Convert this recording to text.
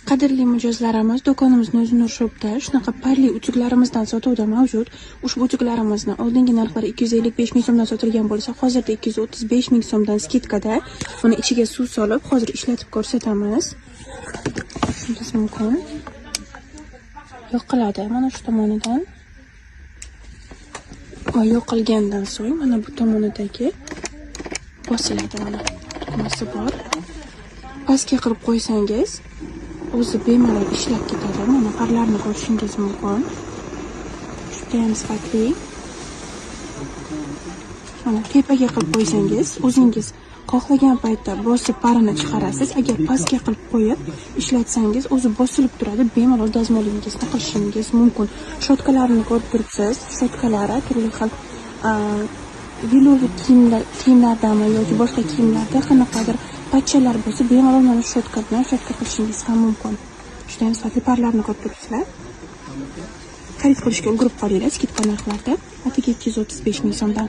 Qadrli mijozlarimiz, do'konimizning o'zini shopda shunaqa parli utuklarimizdan sotuvda mavjud. Ushbu utuklarimizni oldingi narxlari 255 ming so'mdan sotilgan bo'lsa, hozirda 235 ming so'mdan skidkada. Buni ichiga suv solib, hozir ishlatib ko'rsatamiz. Shunday mumkin. Yoqiladi mana shu tomonidan. Va yoqilgandan so'ng mana bu tomonidagi bosiladi mana. Tugmasi bor. Pastga qilib qo'ysangiz, o'zi bemalol ishlab ketadi. Mana parlarni ko'rishingiz mumkin. Juda ham sifatli. Mana tepaga qilib qo'ysangiz, o'zingiz xohlagan paytda bosib parini chiqarasiz. Agar pastga qilib qo'yib ishlatsangiz, o'zi bosilib turadi. Bemalol dazmolingizni qilishingiz mumkin. Shotkalarni ko'rib turibsiz. Shotkalari turli xil velovi kiyimlardami yoki boshqa kiyimlarda qanaqadir patchalar bo'lsa, bemalol mana shu shotka bilan shotka qilishingiz ham mumkin. Juda ham sifatli parlarni ko'rib turibsizlar. Xarid qilishga ulgurib qolinglar, skidka narxlarda. Atiga 235 ming so'mdan.